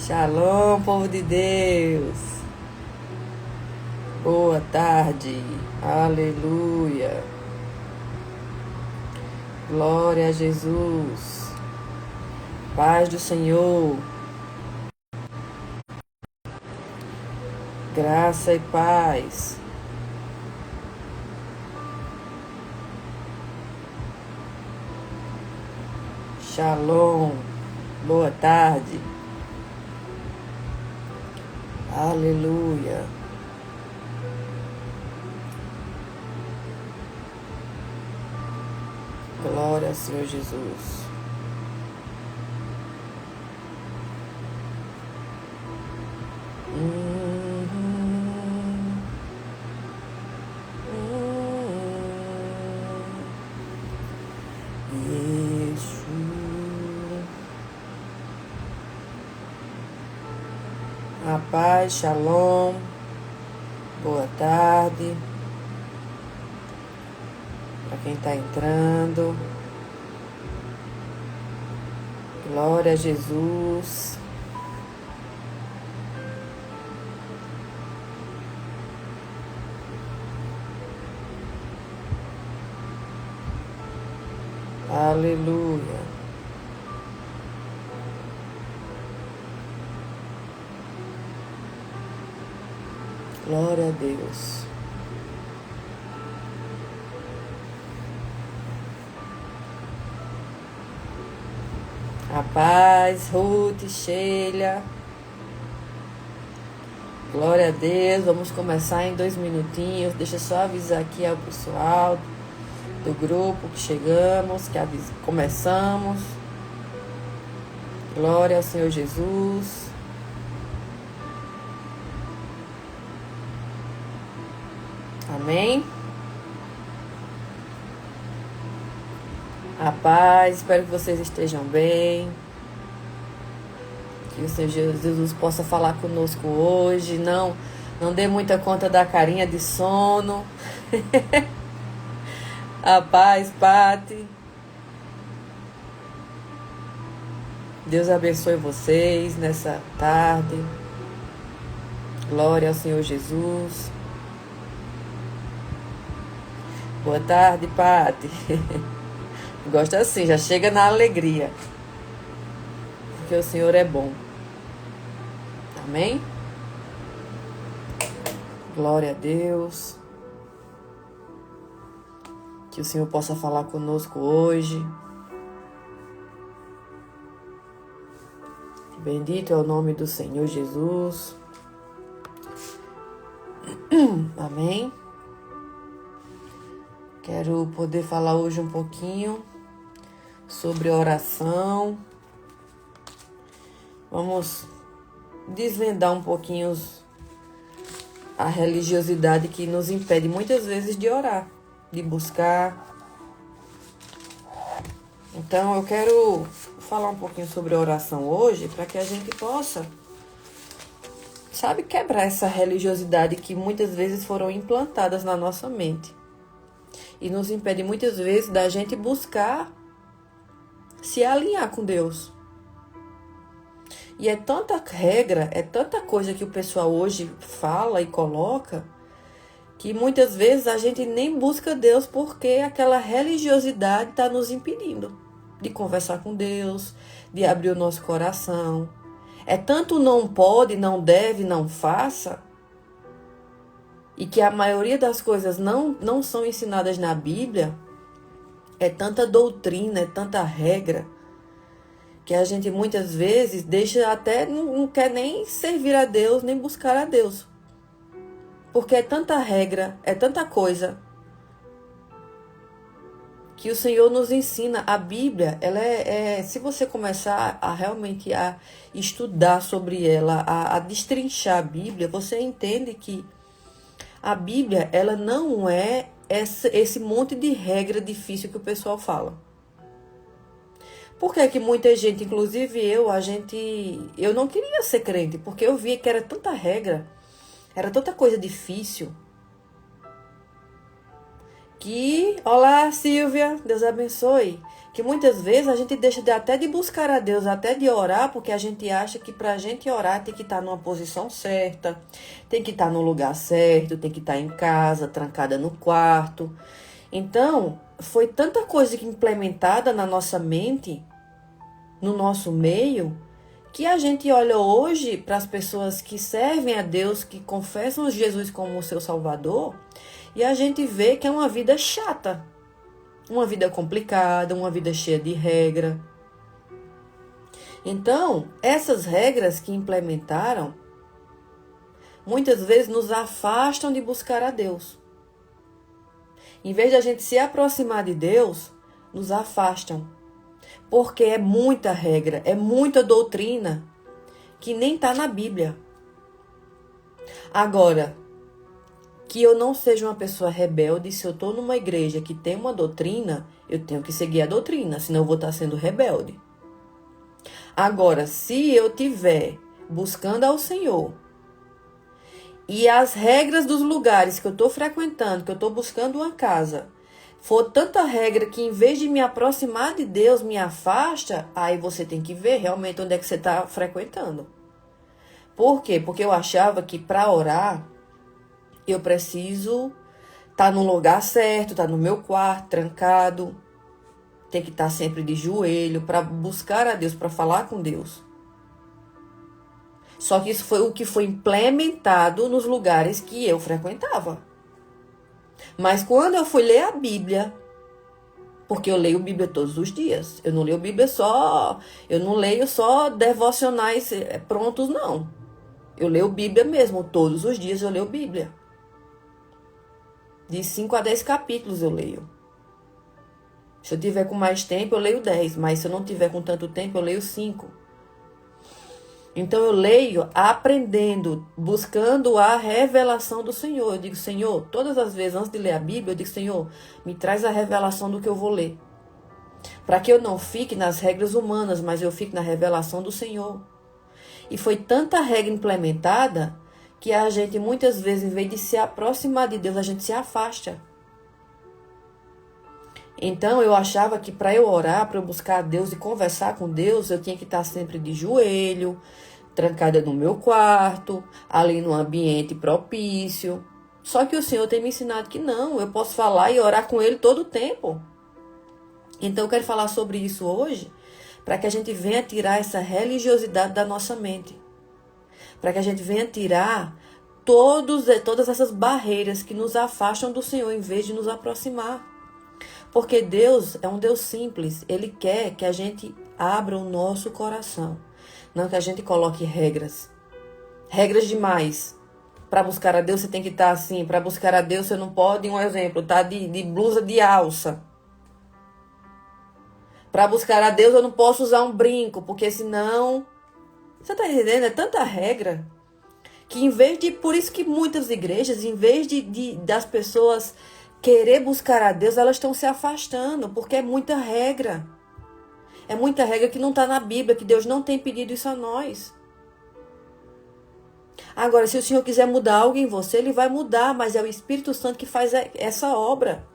Shalom, povo de Deus. Boa tarde. Aleluia. Glória a Jesus. Paz do Senhor. Graça e paz. Shalom. Boa tarde. Aleluia. Glória ao Senhor Jesus. A paz, shalom, boa tarde, para quem está entrando, glória a Jesus, aleluia. Glória a Deus. A paz, Ruth, Sheila. Glória a Deus. Vamos começar em 2 minutinhos. Deixa eu só avisar aqui ao pessoal do grupo que chegamos, que começamos. Glória ao Senhor Jesus. Amém? A paz, espero que vocês estejam bem. Que o Senhor Jesus possa falar conosco hoje. Não dê muita conta da carinha de sono. A paz, Pati. Deus abençoe vocês nessa tarde. Glória ao Senhor Jesus. Boa tarde, Pati. Gosta assim, já chega na alegria. Porque o Senhor é bom. Amém? Glória a Deus. Que o Senhor possa falar conosco hoje. Bendito é o nome do Senhor Jesus. Amém? Quero poder falar hoje um pouquinho sobre oração. Vamos desvendar um pouquinho a religiosidade que nos impede muitas vezes de orar, de buscar. Então eu quero falar um pouquinho sobre oração hoje para que a gente possa, quebrar essa religiosidade que muitas vezes foram implantadas na nossa mente. E nos impede muitas vezes da gente buscar se alinhar com Deus. E é tanta regra, é tanta coisa que o pessoal hoje fala e coloca, que muitas vezes a gente nem busca Deus porque aquela religiosidade está nos impedindo de conversar com Deus, de abrir o nosso coração. É tanto não pode, não deve, não faça, e que a maioria das coisas não são ensinadas na Bíblia. É tanta doutrina, é tanta regra, que a gente muitas vezes deixa até, não quer nem servir a Deus, nem buscar a Deus. Porque é tanta regra, é tanta coisa, que o Senhor nos ensina. A Bíblia, ela se você começar a realmente a estudar sobre ela, a destrinchar a Bíblia, você entende que a Bíblia, ela não é esse monte de regra difícil que o pessoal fala. Por que que muita gente, inclusive eu não queria ser crente, porque eu via que era tanta regra, era tanta coisa difícil, que, olá Silvia, Deus abençoe, que muitas vezes a gente deixa até de buscar a Deus, até de orar, porque a gente acha que para a gente orar tem que estar numa posição certa, tem que estar no lugar certo, tem que estar em casa, trancada no quarto. Então, foi tanta coisa que implementada na nossa mente, no nosso meio, que a gente olha hoje para as pessoas que servem a Deus, que confessam Jesus como o seu Salvador, e a gente vê que é uma vida chata, uma vida complicada, uma vida cheia de regra. Então, essas regras que implementaram, muitas vezes nos afastam de buscar a Deus. Em vez de a gente se aproximar de Deus, nos afastam. Porque é muita regra, é muita doutrina que nem está na Bíblia. Agora, que eu não seja uma pessoa rebelde, se eu estou numa igreja que tem uma doutrina, eu tenho que seguir a doutrina, senão eu vou estar sendo rebelde. Agora, se eu estiver buscando ao Senhor e as regras dos lugares que eu estou frequentando, que eu estou buscando uma casa, for tanta regra que em vez de me aproximar de Deus, me afasta, aí você tem que ver realmente onde é que você está frequentando. Por quê? Porque eu achava que para orar, eu preciso estar no lugar certo, estar no meu quarto, trancado. Tem que estar sempre de joelho para buscar a Deus, para falar com Deus. Só que isso foi o que foi implementado nos lugares que eu frequentava. Mas quando eu fui ler a Bíblia, porque eu leio Bíblia todos os dias, eu não leio só devocionais prontos, não. Eu leio Bíblia mesmo, todos os dias eu leio Bíblia. De 5 a 10 capítulos eu leio. Se eu tiver com mais tempo, eu leio 10, mas se eu não tiver com tanto tempo, eu leio 5. Então eu leio aprendendo, buscando a revelação do Senhor. Eu digo, Senhor, todas as vezes antes de ler a Bíblia, eu digo, Senhor, me traz a revelação do que eu vou ler. Para que eu não fique nas regras humanas, mas eu fique na revelação do Senhor. E foi tanta regra implementada que a gente muitas vezes, em vez de se aproximar de Deus, a gente se afasta. Então eu achava que para eu orar, para eu buscar a Deus e conversar com Deus, eu tinha que estar sempre de joelho, trancada no meu quarto, ali no ambiente propício. Só que o Senhor tem me ensinado que não, eu posso falar e orar com Ele todo o tempo. Então eu quero falar sobre isso hoje, para que a gente venha tirar essa religiosidade da nossa mente. Para que a gente venha tirar todas essas barreiras que nos afastam do Senhor, em vez de nos aproximar. Porque Deus é um Deus simples. Ele quer que a gente abra o nosso coração. Não que a gente coloque regras. Regras demais. Para buscar a Deus você tem que estar assim. Para buscar a Deus você não pode, um exemplo, tá de blusa de alça. Para buscar a Deus eu não posso usar um brinco, porque senão... Você tá entendendo? É tanta regra que em vez de... Por isso que muitas igrejas, em vez das pessoas querer buscar a Deus, elas estão se afastando, porque é muita regra. É muita regra que não está na Bíblia, que Deus não tem pedido isso a nós. Agora, se o Senhor quiser mudar algo em você, Ele vai mudar, mas é o Espírito Santo que faz essa obra.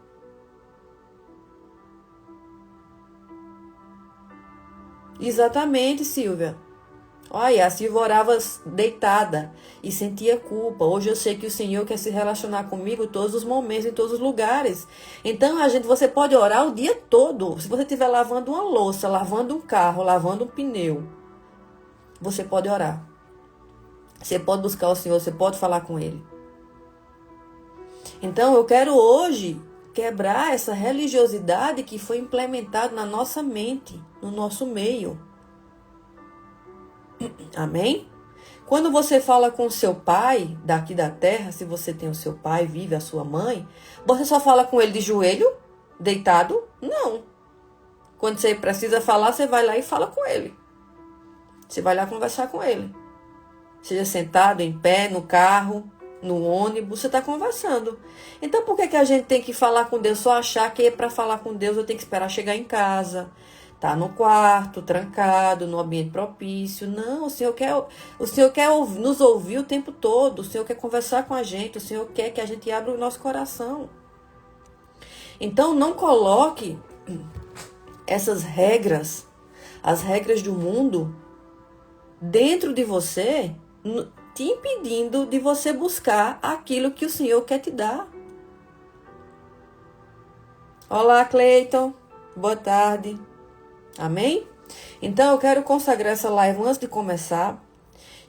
Exatamente, Silvia. Olha, a Silvia orava deitada e sentia culpa. Hoje eu sei que o Senhor quer se relacionar comigo todos os momentos, em todos os lugares. Então, você pode orar o dia todo. Se você estiver lavando uma louça, lavando um carro, lavando um pneu, você pode orar. Você pode buscar o Senhor, você pode falar com Ele. Então, eu quero hoje quebrar essa religiosidade que foi implementada na nossa mente, no nosso meio. Amém? Quando você fala com o seu pai daqui da terra, se você tem o seu pai, vive a sua mãe, você só fala com ele de joelho, deitado? Não. Quando você precisa falar, você vai lá e fala com ele. Você vai lá conversar com ele. Seja sentado, em pé, no carro, no ônibus, você está conversando. Então por que a gente tem que falar com Deus? Só achar que para falar com Deus eu tenho que esperar chegar em casa, tá no quarto, trancado, no ambiente propício. Não, o Senhor quer nos ouvir o tempo todo. O Senhor quer conversar com a gente. O Senhor quer que a gente abra o nosso coração. Então, não coloque essas regras, as regras do mundo, dentro de você, te impedindo de você buscar aquilo que o Senhor quer te dar. Olá, Cleiton. Boa tarde. Amém? Então, eu quero consagrar essa live antes de começar.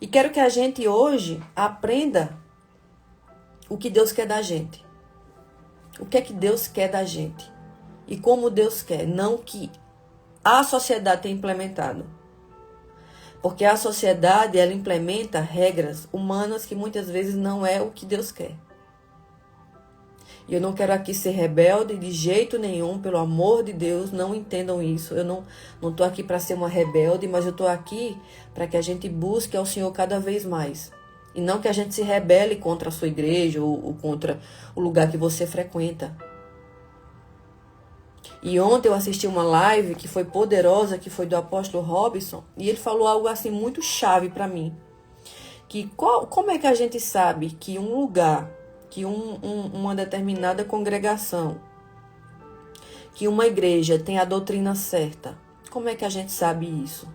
E quero que a gente hoje aprenda o que Deus quer da gente. O que é que Deus quer da gente. E como Deus quer. Não que a sociedade tenha implementado. Porque a sociedade, ela implementa regras humanas que muitas vezes não é o que Deus quer. E eu não quero aqui ser rebelde de jeito nenhum, pelo amor de Deus, não entendam isso. Eu não estou aqui para ser uma rebelde, mas eu estou aqui para que a gente busque ao Senhor cada vez mais. E não que a gente se rebele contra a sua igreja ou contra o lugar que você frequenta. E ontem eu assisti uma live que foi poderosa, que foi do apóstolo Robson, e ele falou algo assim muito chave para mim. Que como é que a gente sabe que um lugar, que uma determinada congregação, que uma igreja tem a doutrina certa? Como é que a gente sabe isso?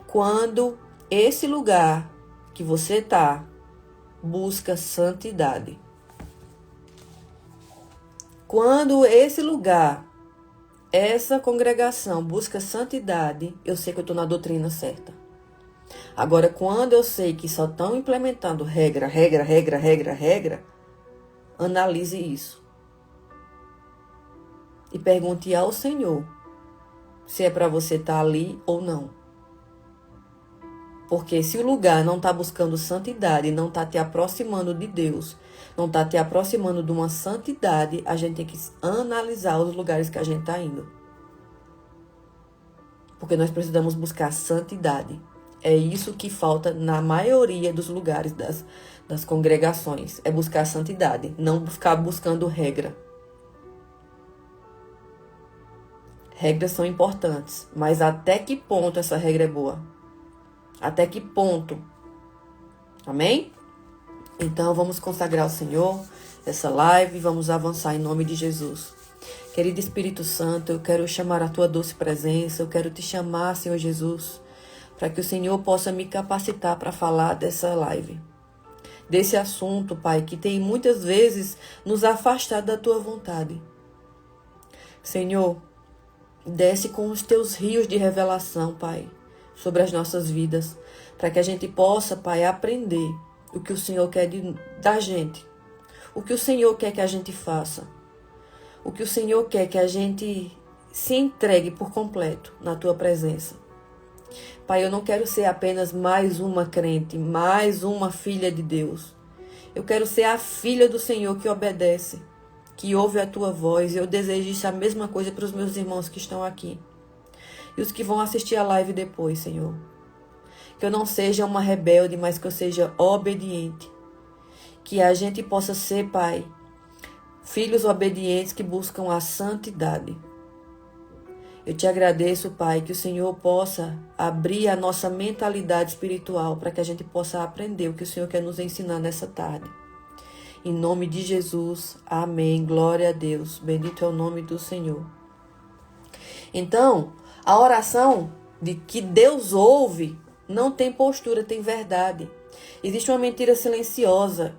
Quando esse lugar que você está busca santidade. Quando esse lugar, essa congregação busca santidade, eu sei que eu estou na doutrina certa. Agora, quando eu sei que só estão implementando regra, analise isso. E pergunte ao Senhor se é para você estar ali ou não. Porque se o lugar não está buscando santidade, não está te aproximando de Deus, não está te aproximando de uma santidade, a gente tem que analisar os lugares que a gente está indo. Porque nós precisamos buscar santidade. É isso que falta na maioria dos lugares das congregações. É buscar santidade, não ficar buscando regra. Regras são importantes, mas até que ponto essa regra é boa? Até que ponto? Amém? Então vamos consagrar ao Senhor essa live e vamos avançar em nome de Jesus. Querido Espírito Santo, eu quero chamar a tua doce presença, eu quero te chamar, Senhor Jesus, para que o Senhor possa me capacitar para falar dessa live. Desse assunto, Pai, que tem muitas vezes nos afastado da tua vontade. Senhor, desce com os teus rios de revelação, Pai, sobre as nossas vidas, para que a gente possa, Pai, aprender o que o Senhor quer da gente, o que o Senhor quer que a gente faça, o que o Senhor quer que a gente se entregue por completo na tua presença. Pai, eu não quero ser apenas mais uma crente, mais uma filha de Deus. Eu quero ser a filha do Senhor que obedece, que ouve a tua voz. Eu desejo isso a mesma coisa para os meus irmãos que estão aqui e os que vão assistir a live depois, Senhor. Que eu não seja uma rebelde, mas que eu seja obediente. Que a gente possa ser, Pai, filhos obedientes que buscam a santidade. Eu te agradeço, Pai, que o Senhor possa abrir a nossa mentalidade espiritual para que a gente possa aprender o que o Senhor quer nos ensinar nessa tarde. Em nome de Jesus, amém. Glória a Deus. Bendito é o nome do Senhor. Então, a oração de que Deus ouve não tem postura, tem verdade. Existe uma mentira silenciosa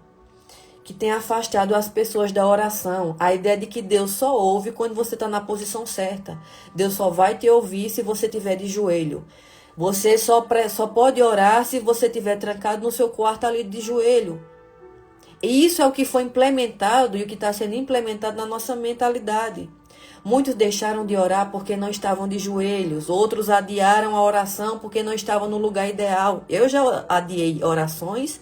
que tem afastado as pessoas da oração. A ideia de que Deus só ouve quando você está na posição certa. Deus só vai te ouvir se você estiver de joelho. Você só pode orar se você estiver trancado no seu quarto ali de joelho. E isso é o que foi implementado e o que está sendo implementado na nossa mentalidade. Muitos deixaram de orar porque não estavam de joelhos. Outros adiaram a oração porque não estavam no lugar ideal. Eu já adiei orações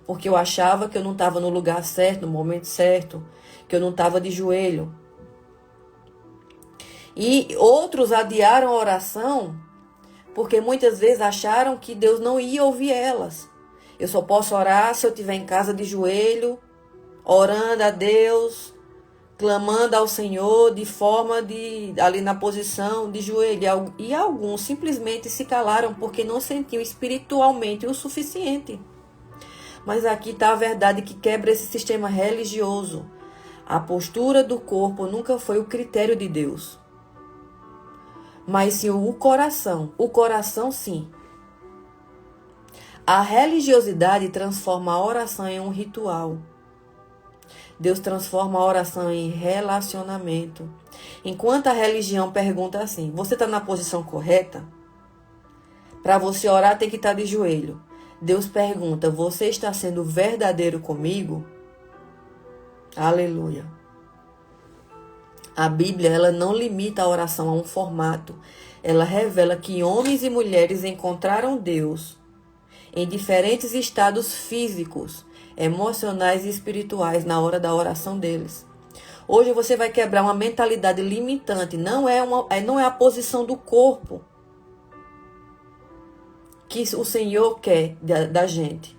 porque eu achava que eu não estava no lugar certo, no momento certo, que eu não estava de joelho. E outros adiaram a oração porque muitas vezes acharam que Deus não ia ouvir elas. Eu só posso orar se eu estiver em casa de joelho, orando a Deus, clamando ao Senhor de forma ali na posição de joelho. E alguns simplesmente se calaram porque não sentiam espiritualmente o suficiente. Mas aqui está a verdade que quebra esse sistema religioso. A postura do corpo nunca foi o critério de Deus, mas sim o coração. O coração, sim. A religiosidade transforma a oração em um ritual. Deus transforma a oração em relacionamento. Enquanto a religião pergunta assim: você está na posição correta? Para você orar tem que estar de joelho. Deus pergunta: você está sendo verdadeiro comigo? Aleluia. A Bíblia, ela não limita a oração a um formato. Ela revela que homens e mulheres encontraram Deus em diferentes estados físicos, emocionais e espirituais na hora da oração deles. Hoje você vai quebrar uma mentalidade limitante. Não é a posição do corpo que o Senhor quer da gente.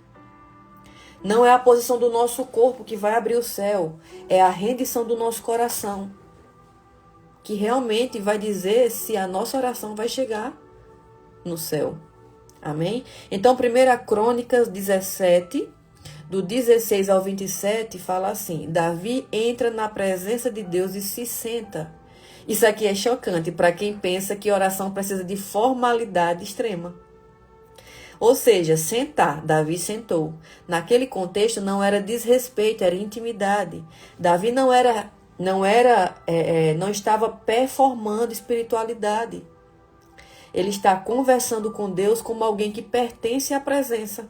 Não é a posição do nosso corpo que vai abrir o céu. É a rendição do nosso coração, que realmente vai dizer se a nossa oração vai chegar no céu. Amém? Então, 1 Crônicas 17, do 16 ao 27, fala assim: Davi entra na presença de Deus e se senta. Isso aqui é chocante para quem pensa que oração precisa de formalidade extrema. Ou seja, sentar. Davi sentou. Naquele contexto não era desrespeito, era intimidade. Davi não estava performando espiritualidade. Ele está conversando com Deus como alguém que pertence à presença.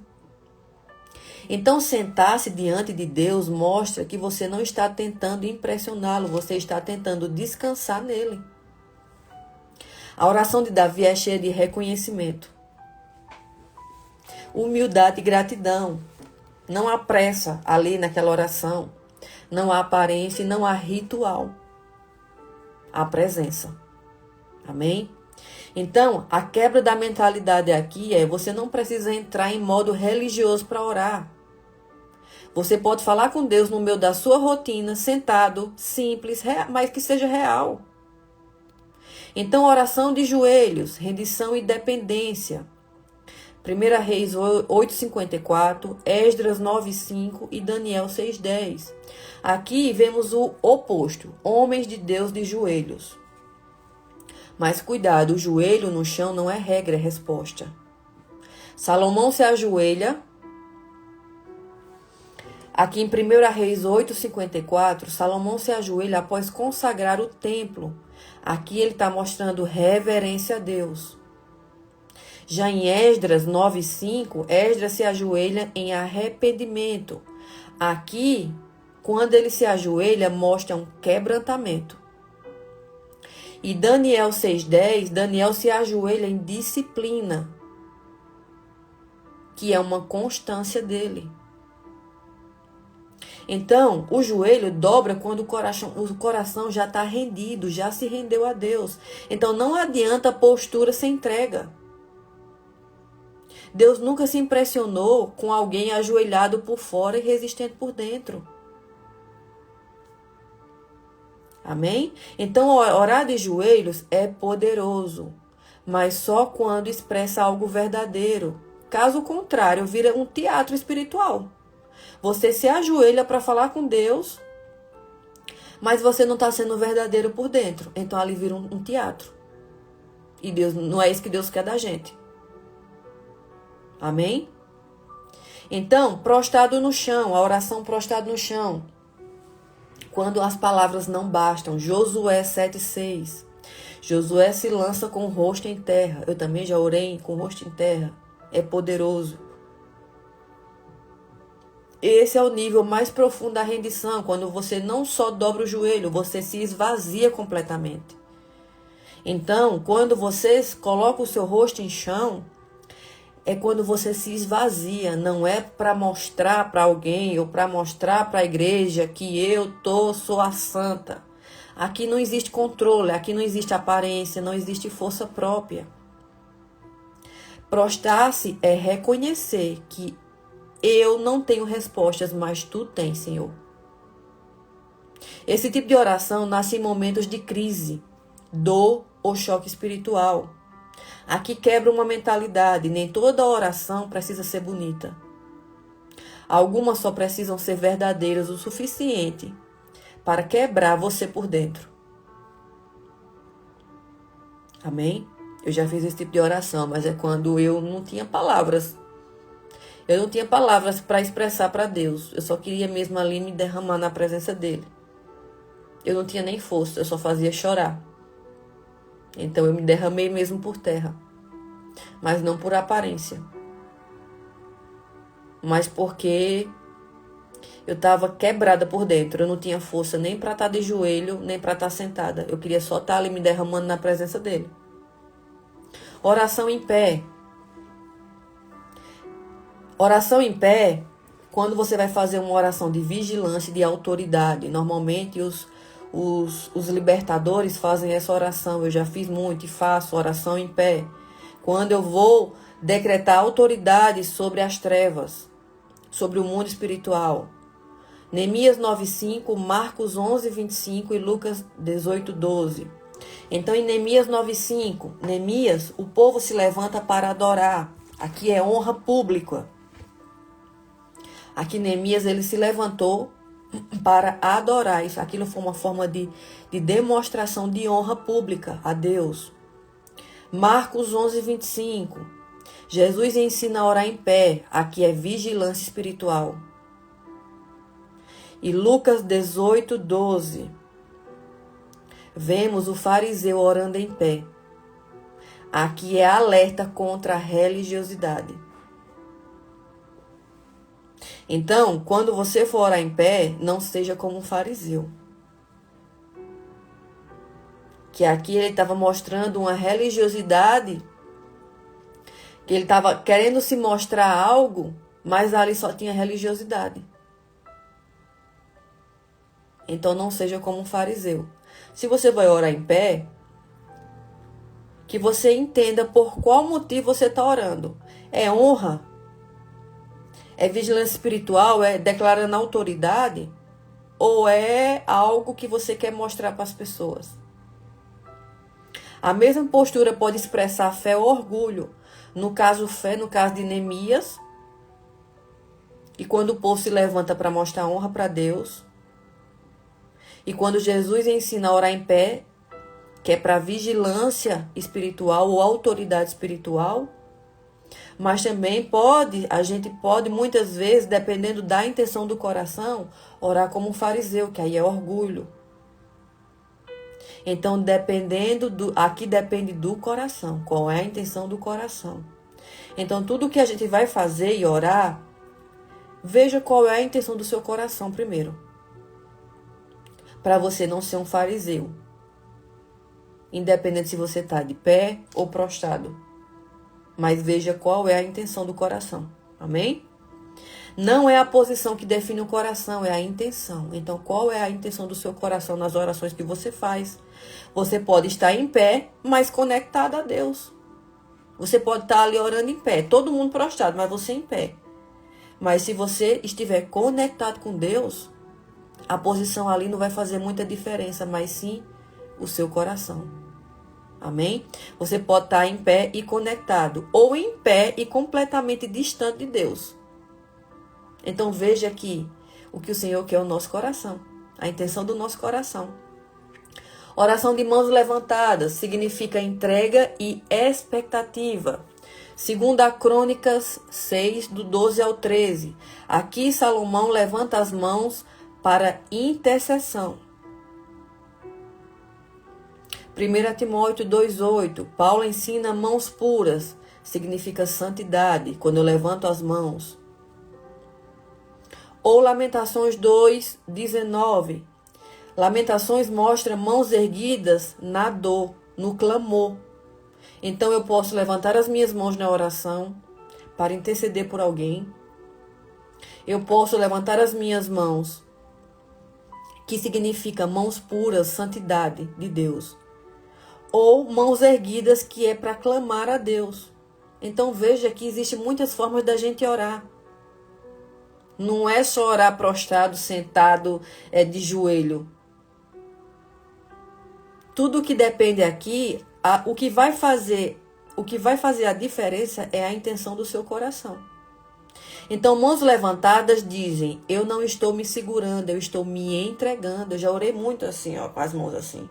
Então, sentar-se diante de Deus mostra que você não está tentando impressioná-lo, você está tentando descansar nele. A oração de Davi é cheia de reconhecimento, humildade e gratidão. Não há pressa ali naquela oração. Não há aparência e não há ritual. Há presença. Amém? Então, a quebra da mentalidade aqui é: você não precisa entrar em modo religioso para orar. Você pode falar com Deus no meio da sua rotina, sentado, simples, mas que seja real. Então, oração de joelhos, rendição e dependência. 1 Reis 8:54, Esdras 9:5 e Daniel 6:10. Aqui vemos o oposto: homens de Deus de joelhos. Mas cuidado, o joelho no chão não é regra, é resposta. Salomão se ajoelha. Aqui em 1 Reis 8:54, Salomão se ajoelha após consagrar o templo. Aqui ele está mostrando reverência a Deus. Já em Esdras 9:5, Esdras se ajoelha em arrependimento. Aqui, quando ele se ajoelha, mostra um quebrantamento. E Daniel 6:10, Daniel se ajoelha em disciplina, que é uma constância dele. Então, o joelho dobra quando o coração já está rendido, já se rendeu a Deus. Então, não adianta postura sem entrega. Deus nunca se impressionou com alguém ajoelhado por fora e resistente por dentro. Amém? Então, orar de joelhos é poderoso, mas só quando expressa algo verdadeiro. Caso contrário, vira um teatro espiritual. Você se ajoelha para falar com Deus, mas você não está sendo verdadeiro por dentro. Então, ali vira um teatro. E Deus, não é isso que Deus quer da gente. Amém? Então, prostrado no chão, a oração prostrado no chão. Quando as palavras não bastam. Josué 7:6. Josué se lança com o rosto em terra. Eu também já orei com o rosto em terra. É poderoso. Esse é o nível mais profundo da rendição. Quando você não só dobra o joelho, você se esvazia completamente. Então, quando você coloca o seu rosto em chão, é quando você se esvazia. Não é para mostrar para alguém ou para mostrar para a igreja que sou a santa. Aqui não existe controle, aqui não existe aparência, não existe força própria. Prostrar-se é reconhecer que eu não tenho respostas, mas tu tens, Senhor. Esse tipo de oração nasce em momentos de crise, dor ou choque espiritual. Aqui quebra uma mentalidade. Nem toda oração precisa ser bonita. Algumas só precisam ser verdadeiras o suficiente para quebrar você por dentro. Amém? Eu já fiz esse tipo de oração, mas é quando eu não tinha palavras. Eu não tinha palavras para expressar para Deus. Eu só queria mesmo ali me derramar na presença dele. Eu não tinha nem força, eu só fazia chorar. Então eu me derramei mesmo por terra. Mas não por aparência. Mas porque eu estava quebrada por dentro. Eu não tinha força nem para estar de joelho, nem para estar sentada. Eu queria só estar ali me derramando na presença dele. Oração em pé. Oração em pé, quando você vai fazer uma oração de vigilância e de autoridade. Normalmente os libertadores fazem essa oração. Eu já fiz muito e faço oração em pé. Quando eu vou decretar autoridade sobre as trevas, sobre o mundo espiritual. Neemias 9:5, Marcos 11:25 e Lucas 18:12. Então, em Neemias 9:5, Neemias, o povo se levanta para adorar. Aqui é honra pública. Aqui Neemias, ele se levantou para adorar. Isso, aquilo foi uma forma de demonstração de honra pública a Deus. Marcos 11:25. Jesus ensina a orar em pé. Aqui é vigilância espiritual. E Lucas 18:12. Vemos o fariseu orando em pé. Aqui é alerta contra a religiosidade. Então, quando você for orar em pé, não seja como um fariseu. Que aqui ele estava mostrando uma religiosidade, que ele estava querendo se mostrar algo, mas ali só tinha religiosidade. Então, não seja como um fariseu. Se você vai orar em pé, que você entenda por qual motivo você está orando. É honra? É vigilância espiritual? É declarando autoridade? Ou é algo que você quer mostrar para as pessoas? A mesma postura pode expressar fé ou orgulho. No caso, fé, no caso de Neemias. E quando o povo se levanta para mostrar honra para Deus. E quando Jesus ensina a orar em pé, que é para vigilância espiritual ou autoridade espiritual. Mas também a gente pode muitas vezes, dependendo da intenção do coração, orar como um fariseu, que aí é orgulho. Então, aqui depende do coração, qual é a intenção do coração. Então, tudo que a gente vai fazer e orar, veja qual é a intenção do seu coração primeiro. Para você não ser um fariseu. Independente se você está de pé ou prostrado. Mas veja qual é a intenção do coração. Amém? Não é a posição que define o coração, é a intenção. Então, qual é a intenção do seu coração nas orações que você faz? Você pode estar em pé, mas conectado a Deus. Você pode estar ali orando em pé, todo mundo prostrado, mas você em pé. Mas se você estiver conectado com Deus, a posição ali não vai fazer muita diferença, mas sim o seu coração. Amém? Você pode estar em pé e conectado, ou em pé e completamente distante de Deus. Então veja aqui o que o Senhor quer o nosso coração, a intenção do nosso coração. Oração de mãos levantadas significa entrega e expectativa. Segundo a Crônicas 6, do 12 ao 13. Aqui Salomão levanta as mãos para intercessão. 1 Timóteo 2,8. Paulo ensina mãos puras. Significa santidade, quando eu levanto as mãos. Ou Lamentações 2,19. Lamentações mostra mãos erguidas na dor, no clamor. Então eu posso levantar as minhas mãos na oração para interceder por alguém. Eu posso levantar as minhas mãos, que significa mãos puras, santidade de Deus. Ou mãos erguidas, que é para clamar a Deus. Então veja que existem muitas formas da gente orar. Não é só orar prostrado, sentado, de joelho. Tudo que depende aqui, o que vai fazer a diferença é a intenção do seu coração. Então, mãos levantadas dizem, eu não estou me segurando, eu estou me entregando. Eu já orei muito assim, ó, com as mãos assim.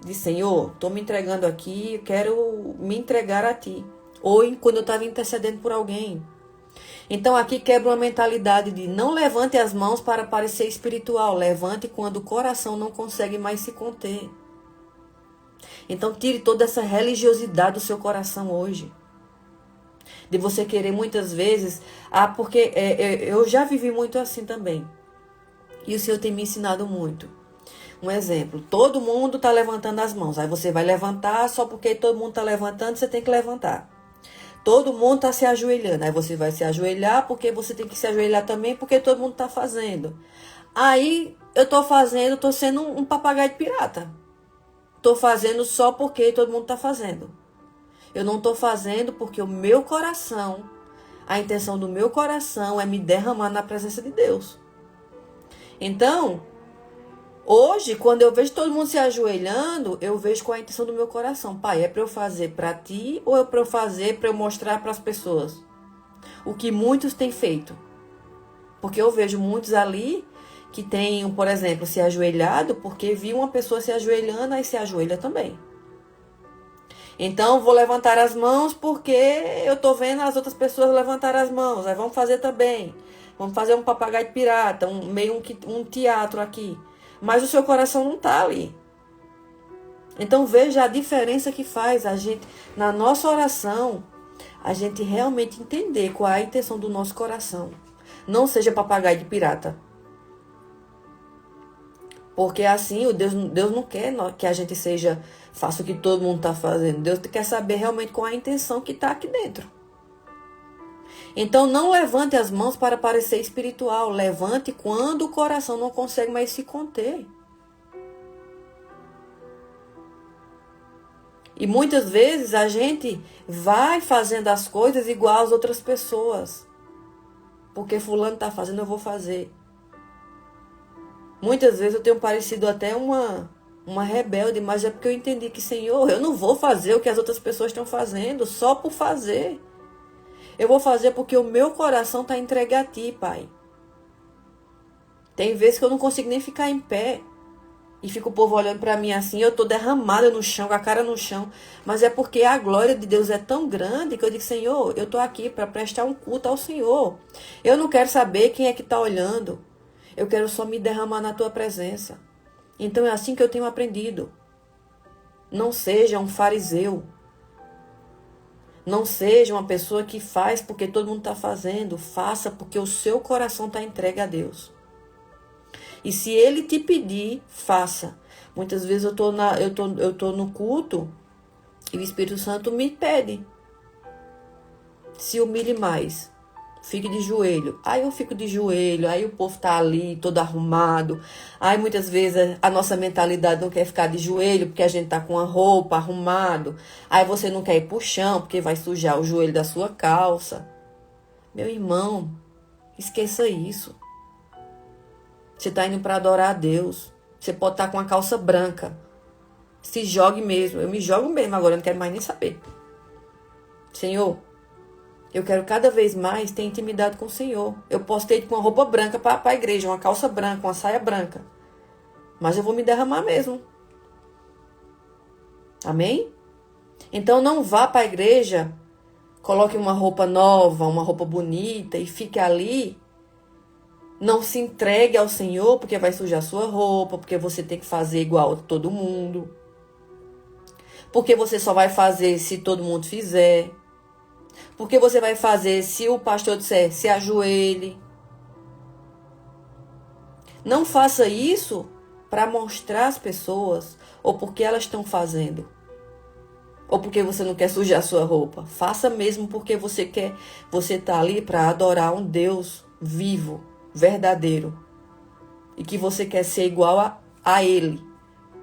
Diz, Senhor, estou me entregando aqui, eu quero me entregar a Ti. Ou quando eu estava intercedendo por alguém. Então, aqui quebra uma mentalidade de não levante as mãos para parecer espiritual. Levante quando o coração não consegue mais se conter. Então, tire toda essa religiosidade do seu coração hoje. De você querer muitas vezes, porque eu já vivi muito assim também. E o Senhor tem me ensinado muito. Um exemplo, todo mundo está levantando as mãos. Aí você vai levantar, só porque todo mundo está levantando, você tem que levantar. Todo mundo está se ajoelhando. Aí você vai se ajoelhar, porque você tem que se ajoelhar também, porque todo mundo está fazendo. Aí eu estou fazendo, estou sendo um papagaio de pirata. Estou fazendo só porque todo mundo está fazendo. Eu não estou fazendo porque o meu coração, a intenção do meu coração é me derramar na presença de Deus. Então, hoje, quando eu vejo todo mundo se ajoelhando, eu vejo qual é a intenção do meu coração. Pai, é para eu fazer para ti ou é para eu fazer para eu mostrar para as pessoas? O que muitos têm feito. Porque eu vejo muitos ali que têm, por exemplo, se ajoelhado porque viu uma pessoa se ajoelhando, aí se ajoelha também. Então, vou levantar as mãos porque eu estou vendo as outras pessoas levantar as mãos. Aí vamos fazer também. Vamos fazer um papagaio de pirata, um teatro aqui. Mas o seu coração não está ali. Então, veja a diferença que faz a gente, na nossa oração, a gente realmente entender qual é a intenção do nosso coração. Não seja papagaio de pirata. Porque assim, Deus não quer que a gente faça o que todo mundo está fazendo. Deus quer saber realmente qual é a intenção que está aqui dentro. Então, não levante as mãos para parecer espiritual. Levante quando o coração não consegue mais se conter. E muitas vezes a gente vai fazendo as coisas igual às outras pessoas. Porque fulano está fazendo, eu vou fazer. Muitas vezes eu tenho parecido até uma rebelde, mas é porque eu entendi que, Senhor, eu não vou fazer o que as outras pessoas estão fazendo só por fazer. Eu vou fazer porque o meu coração está entregue a Ti, Pai. Tem vezes que eu não consigo nem ficar em pé. E fica o povo olhando para mim assim, eu estou derramada no chão, com a cara no chão. Mas é porque a glória de Deus é tão grande que eu digo, Senhor, eu estou aqui para prestar um culto ao Senhor. Eu não quero saber quem é que está olhando. Eu quero só me derramar na Tua presença. Então é assim que eu tenho aprendido. Não seja um fariseu. Não seja uma pessoa que faz porque todo mundo está fazendo. Faça porque o seu coração está entregue a Deus. E se Ele te pedir, faça. Muitas vezes eu tô no culto e o Espírito Santo me pede. Se humilhe mais. Fique de joelho. Aí eu fico de joelho, aí o povo tá ali, todo arrumado. Aí muitas vezes a nossa mentalidade não quer ficar de joelho, porque a gente tá com a roupa arrumado. Aí você não quer ir pro chão, porque vai sujar o joelho da sua calça. Meu irmão, esqueça isso. Você tá indo para adorar a Deus. Você pode estar com a calça branca. Se jogue mesmo. Eu me jogo mesmo agora, eu não quero mais nem saber. Senhor, eu quero cada vez mais ter intimidade com o Senhor. Eu posso ter ido com uma roupa branca para a igreja, uma calça branca, uma saia branca. Mas eu vou me derramar mesmo. Amém? Então não vá para a igreja, coloque uma roupa nova, uma roupa bonita e fique ali. Não se entregue ao Senhor porque vai sujar sua roupa, porque você tem que fazer igual a todo mundo. Porque você só vai fazer se todo mundo fizer. Porque você vai fazer se o pastor disser, se ajoelhe. Não faça isso para mostrar às pessoas ou porque elas estão fazendo. Ou porque você não quer sujar sua roupa. Faça mesmo porque você quer. Você está ali para adorar um Deus vivo, verdadeiro. E que você quer ser igual a Ele.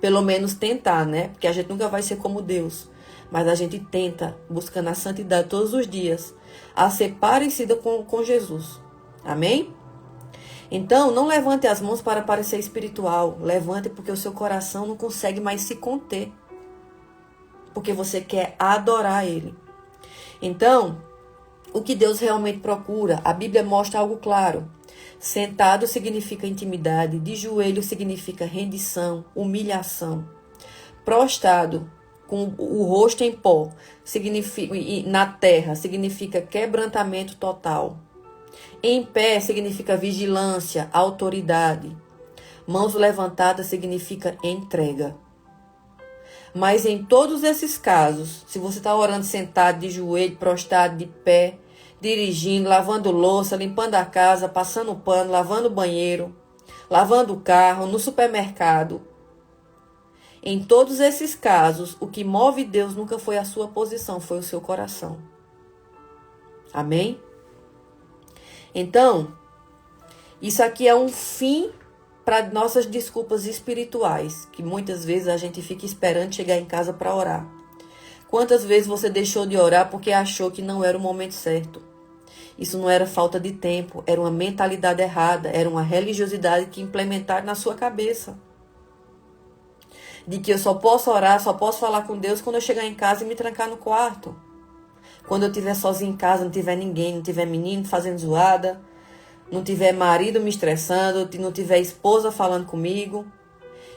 Pelo menos tentar, né? Porque a gente nunca vai ser como Deus. Mas a gente tenta, buscando a santidade todos os dias, a ser parecida com Jesus. Amém? Então, não levante as mãos para parecer espiritual. Levante porque o seu coração não consegue mais se conter. Porque você quer adorar Ele. Então, O que Deus realmente procura? A Bíblia mostra algo claro. Sentado significa intimidade, de joelho significa rendição, humilhação. Prostrado, com o rosto em pó, significa, e na terra, significa quebrantamento total. Em pé significa vigilância, autoridade. Mãos levantadas significa entrega. Mas em todos esses casos, se você está orando sentado, de joelho, prostrado, de pé, dirigindo, lavando louça, limpando a casa, passando pano, lavando o banheiro, lavando o carro, no supermercado. Em todos esses casos, o que move Deus nunca foi a sua posição, foi o seu coração. Amém? Então, isso aqui é um fim para nossas desculpas espirituais, que muitas vezes a gente fica esperando chegar em casa para orar. Quantas vezes você deixou de orar porque achou que não era o momento certo? Isso não era falta de tempo, era uma mentalidade errada, era uma religiosidade que implementaram na sua cabeça. De que eu só posso orar, só posso falar com Deus quando eu chegar em casa e me trancar no quarto. Quando eu estiver sozinho em casa, não tiver ninguém, não tiver menino fazendo zoada, não tiver marido me estressando, não tiver esposa falando comigo.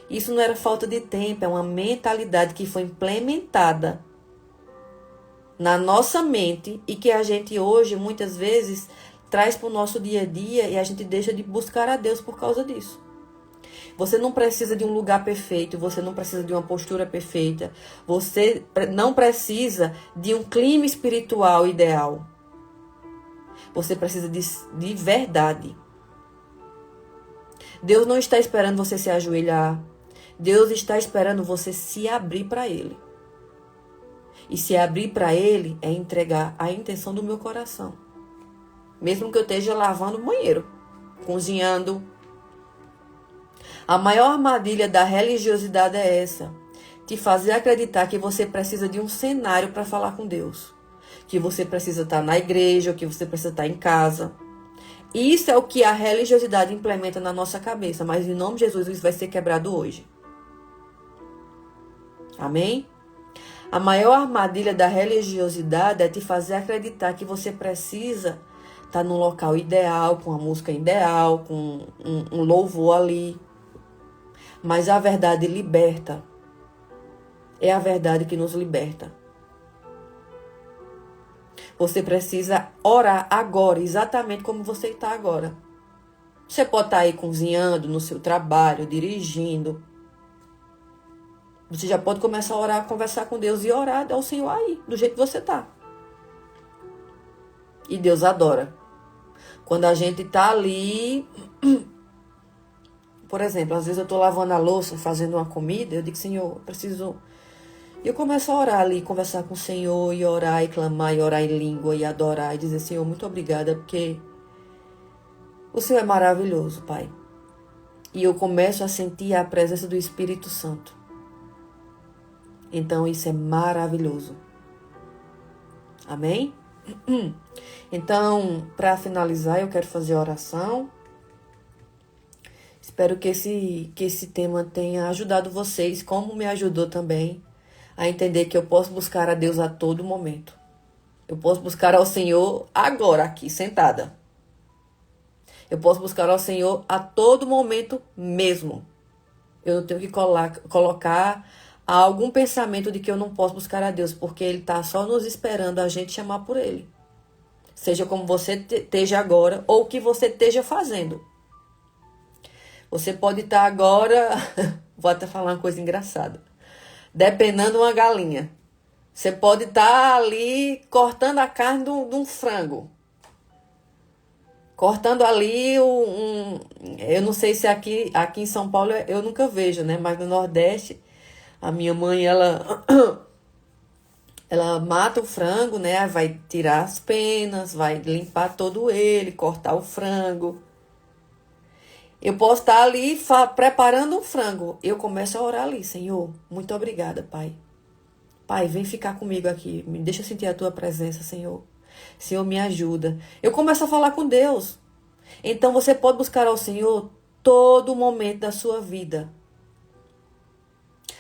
Isso não era falta de tempo, é uma mentalidade que foi implementada na nossa mente e que a gente hoje, muitas vezes, traz para o nosso dia a dia e a gente deixa de buscar a Deus por causa disso. Você não precisa de um lugar perfeito, você não precisa de uma postura perfeita, você não precisa de um clima espiritual ideal. Você precisa de verdade. Deus não está esperando você se ajoelhar. Deus está esperando você se abrir para Ele. E se abrir para Ele é entregar a intenção do meu coração. Mesmo que eu esteja lavando o banheiro, cozinhando. A maior armadilha da religiosidade é essa. Te fazer acreditar que você precisa de um cenário para falar com Deus. Que você precisa estar na igreja, ou que você precisa estar em casa. Isso é o que a religiosidade implementa na nossa cabeça. Mas em nome de Jesus isso vai ser quebrado hoje. Amém? A maior armadilha da religiosidade é te fazer acreditar que você precisa estar num local ideal, com a música ideal, com um louvor ali. Mas a verdade liberta. É a verdade que nos liberta. Você precisa orar agora, exatamente como você está agora. Você pode estar aí cozinhando, no seu trabalho, dirigindo. Você já pode começar a orar, conversar com Deus e orar ao Senhor aí, do jeito que você está. E Deus adora. Quando a gente está ali... Por exemplo, às vezes eu estou lavando a louça, fazendo uma comida, eu digo, Senhor, eu preciso... E eu começo a orar ali, conversar com o Senhor, e orar, e clamar, e orar em língua, e adorar, e dizer, Senhor, muito obrigada, porque o Senhor é maravilhoso, Pai. E eu começo a sentir a presença do Espírito Santo. Então, isso é maravilhoso. Amém? Então, para finalizar, eu quero fazer a oração. Espero que esse tema tenha ajudado vocês, como me ajudou também, a entender que eu posso buscar a Deus a todo momento. Eu posso buscar ao Senhor agora, aqui, sentada. Eu posso buscar ao Senhor a todo momento mesmo. Eu não tenho que colocar algum pensamento de que eu não posso buscar a Deus, porque Ele está só nos esperando a gente chamar por Ele. Seja como você esteja agora, ou o que você esteja fazendo. Você pode estar agora... Vou até falar uma coisa engraçada. Depenando uma galinha. Você pode estar ali cortando a carne de um frango. Cortando ali eu não sei se aqui em São Paulo eu nunca vejo, né? Mas no Nordeste, a minha mãe, ela mata o frango, né? Vai tirar as penas, vai limpar todo ele, cortar o frango. Eu posso estar ali preparando um frango. Eu começo a orar ali, Senhor, muito obrigada, Pai. Pai, vem ficar comigo aqui. Me deixa sentir a Tua presença, Senhor. Senhor, me ajuda. Eu começo a falar com Deus. Então, você pode buscar ao Senhor todo momento da sua vida.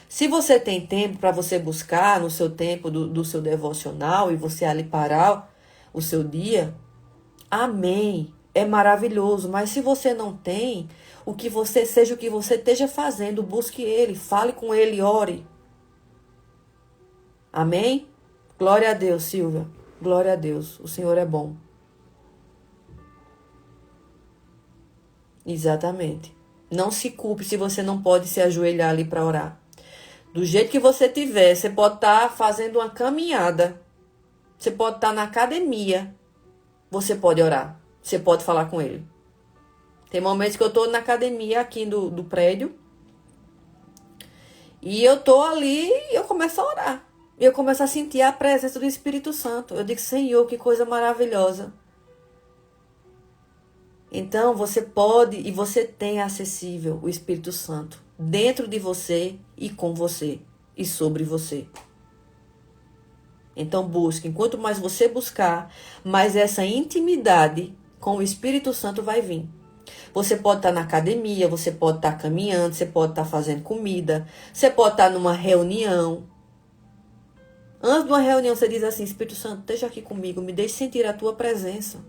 Se você tem tempo para você buscar no seu tempo do seu devocional e você ali parar o seu dia, amém. É maravilhoso, mas se você não tem, o que você esteja fazendo, busque ele, fale com ele, ore. Amém? Glória a Deus, Silvia. Glória a Deus. O Senhor é bom. Exatamente. Não se culpe se você não pode se ajoelhar ali para orar. Do jeito que você tiver, você pode estar fazendo uma caminhada. Você pode estar na academia. Você pode orar. Você pode falar com ele. Tem momentos que eu estou na academia aqui do prédio. E eu estou ali e eu começo a orar. E eu começo a sentir a presença do Espírito Santo. Eu digo, Senhor, que coisa maravilhosa. Então, você pode e você tem acessível o Espírito Santo dentro de você e com você e sobre você. Então, busque. Enquanto mais você buscar, mais essa intimidade com o Espírito Santo vai vir. Você pode estar na academia, você pode estar caminhando, você pode estar fazendo comida, você pode estar numa reunião. Antes de uma reunião, você diz assim, Espírito Santo, esteja aqui comigo, me deixe sentir a tua presença.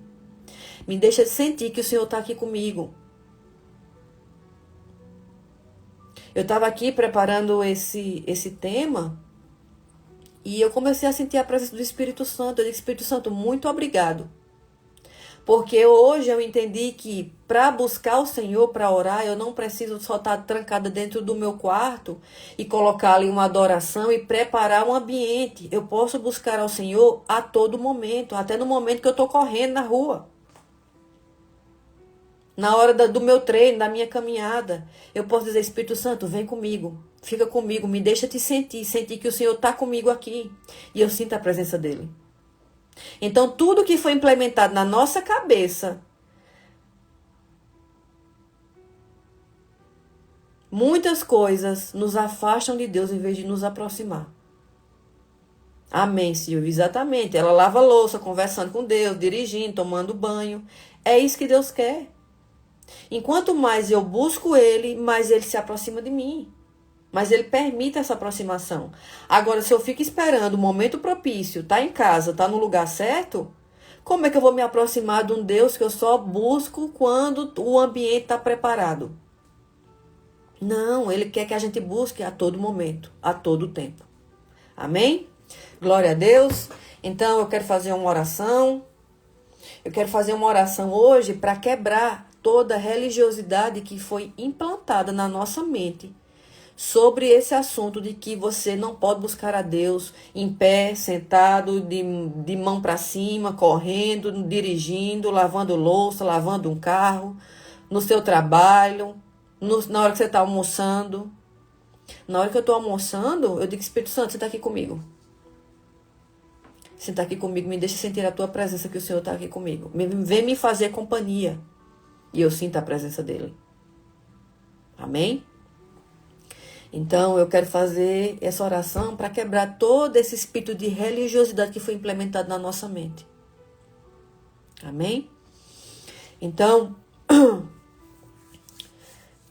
Me deixa sentir que o Senhor está aqui comigo. Eu estava aqui preparando esse tema e eu comecei a sentir a presença do Espírito Santo. Eu disse, Espírito Santo, muito obrigado. Porque hoje eu entendi que para buscar o Senhor, para orar, eu não preciso só estar trancada dentro do meu quarto e colocar ali uma adoração e preparar um ambiente. Eu posso buscar ao Senhor a todo momento, até no momento que eu estou correndo na rua. Na hora do meu treino, da minha caminhada, eu posso dizer, Espírito Santo, vem comigo, fica comigo, me deixa te sentir que o Senhor está comigo aqui. E eu sinto a presença dele. Então, tudo que foi implementado na nossa cabeça, muitas coisas nos afastam de Deus em vez de nos aproximar. Amém, Silvia, exatamente. Ela lava a louça, conversando com Deus, dirigindo, tomando banho. É isso que Deus quer. Enquanto mais eu busco ele, mais ele se aproxima de mim. Mas ele permite essa aproximação. Agora, se eu fico esperando o momento propício, tá em casa, tá no lugar certo, como é que eu vou me aproximar de um Deus que eu só busco quando o ambiente está preparado? Não, ele quer que a gente busque a todo momento, a todo tempo. Amém? Glória a Deus. Então, eu quero fazer uma oração. Eu quero fazer uma oração hoje para quebrar toda a religiosidade que foi implantada na nossa mente sobre esse assunto de que você não pode buscar a Deus em pé, sentado, de mão para cima, correndo, dirigindo, lavando louça, lavando um carro, no seu trabalho, na hora que você está almoçando. Na hora que eu estou almoçando, eu digo, Espírito Santo, você está aqui comigo. Você está aqui comigo, me deixa sentir a tua presença, que o Senhor está aqui comigo. Vem me fazer companhia. E eu sinto a presença dele. Amém? Então, eu quero fazer essa oração para quebrar todo esse espírito de religiosidade que foi implementado na nossa mente. Amém? Então,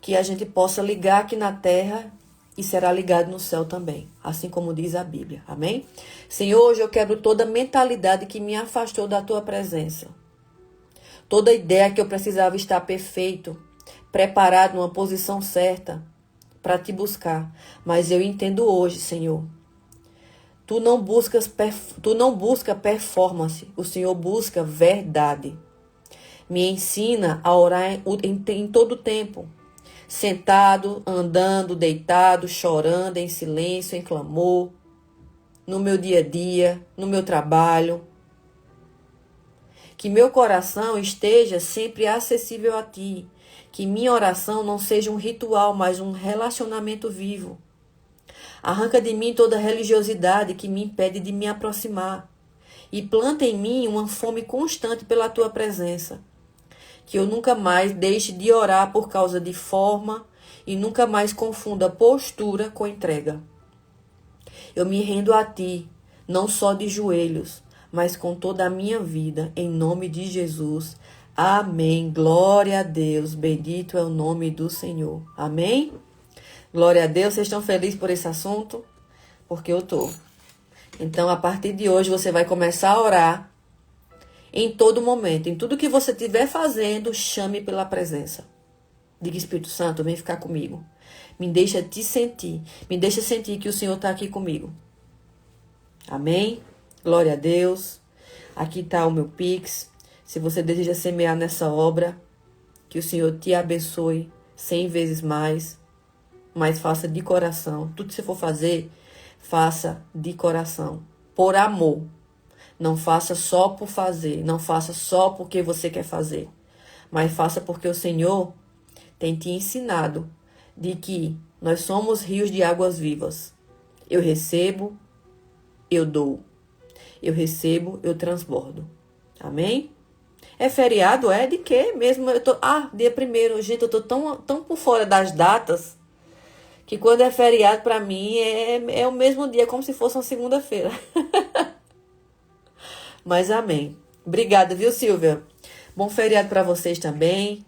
que a gente possa ligar aqui na terra e será ligado no céu também, assim como diz a Bíblia. Amém? Senhor, hoje eu quebro toda mentalidade que me afastou da tua presença. Toda ideia que eu precisava estar perfeito, preparado numa posição certa para te buscar. Mas eu entendo hoje, Senhor, tu não busca performance, o Senhor busca verdade. Me ensina a orar em todo tempo, sentado, andando, deitado, chorando, em silêncio, em clamor, no meu dia a dia, no meu trabalho. Que meu coração esteja sempre acessível a ti. Que minha oração não seja um ritual, mas um relacionamento vivo. Arranca de mim toda religiosidade que me impede de me aproximar. E planta em mim uma fome constante pela tua presença. Que eu nunca mais deixe de orar por causa de forma e nunca mais confunda postura com entrega. Eu me rendo a ti, não só de joelhos, mas com toda a minha vida, em nome de Jesus. Amém. Glória a Deus. Bendito é o nome do Senhor. Amém? Glória a Deus. Vocês estão felizes por esse assunto? Porque eu estou. Então, a partir de hoje, você vai começar a orar Em todo momento, em tudo que você estiver fazendo, chame pela presença. Diga, Espírito Santo, vem ficar comigo. Me deixa te sentir. Me deixa sentir que o Senhor está aqui comigo. Amém? Glória a Deus. Aqui está o meu Pix. Se você deseja semear nessa obra, que o Senhor te abençoe 100 vezes mais. Mas faça de coração. Tudo que você for fazer, faça de coração. Por amor. Não faça só por fazer. Não faça só porque você quer fazer. Mas faça porque o Senhor tem te ensinado de que nós somos rios de águas vivas. Eu recebo, eu dou. Eu recebo, eu transbordo. Amém? É feriado? É de quê mesmo? Dia 1º. Gente, eu tô tão por fora das datas que quando é feriado, pra mim, é o mesmo dia, como se fosse uma segunda-feira. Mas amém. Obrigada, viu, Silvia? Bom feriado pra vocês também.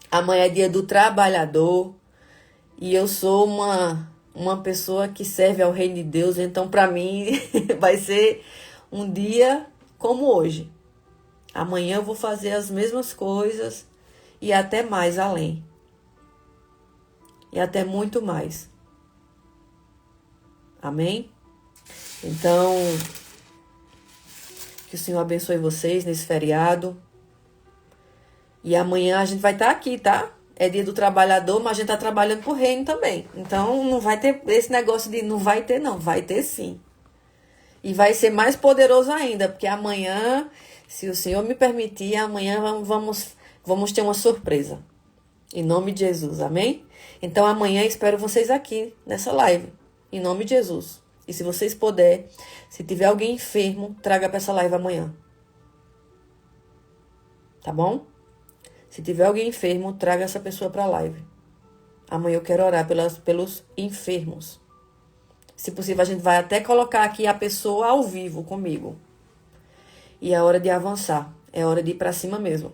Amanhã é dia do trabalhador. E eu sou uma pessoa que serve ao reino de Deus. Então, pra mim, vai ser um dia como hoje. Amanhã eu vou fazer as mesmas coisas e até mais além. E até muito mais. Amém? Então, que o Senhor abençoe vocês nesse feriado. E amanhã a gente vai estar aqui, tá? É dia do trabalhador, mas a gente tá trabalhando pro reino também. Então, não vai ter esse negócio de não vai ter, não. Vai ter sim. E vai ser mais poderoso ainda, porque amanhã, se o Senhor me permitir, amanhã vamos ter uma surpresa. Em nome de Jesus, amém? Então, amanhã espero vocês aqui, nessa live. Em nome de Jesus. E se vocês puderem, se tiver alguém enfermo, traga para essa live amanhã. Tá bom? Se tiver alguém enfermo, traga essa pessoa para a live. Amanhã eu quero orar pelos enfermos. Se possível, a gente vai até colocar aqui a pessoa ao vivo comigo. E é hora de avançar. É hora de ir para cima mesmo.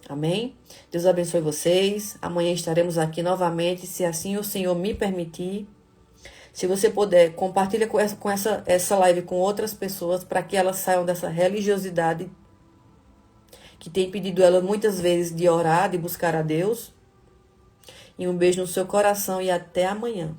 Amém? Deus abençoe vocês. Amanhã estaremos aqui novamente, se assim o Senhor me permitir. Se você puder, compartilha com essa live com outras pessoas para que elas saiam dessa religiosidade que tem pedido ela muitas vezes de orar, de buscar a Deus. E um beijo no seu coração e até amanhã.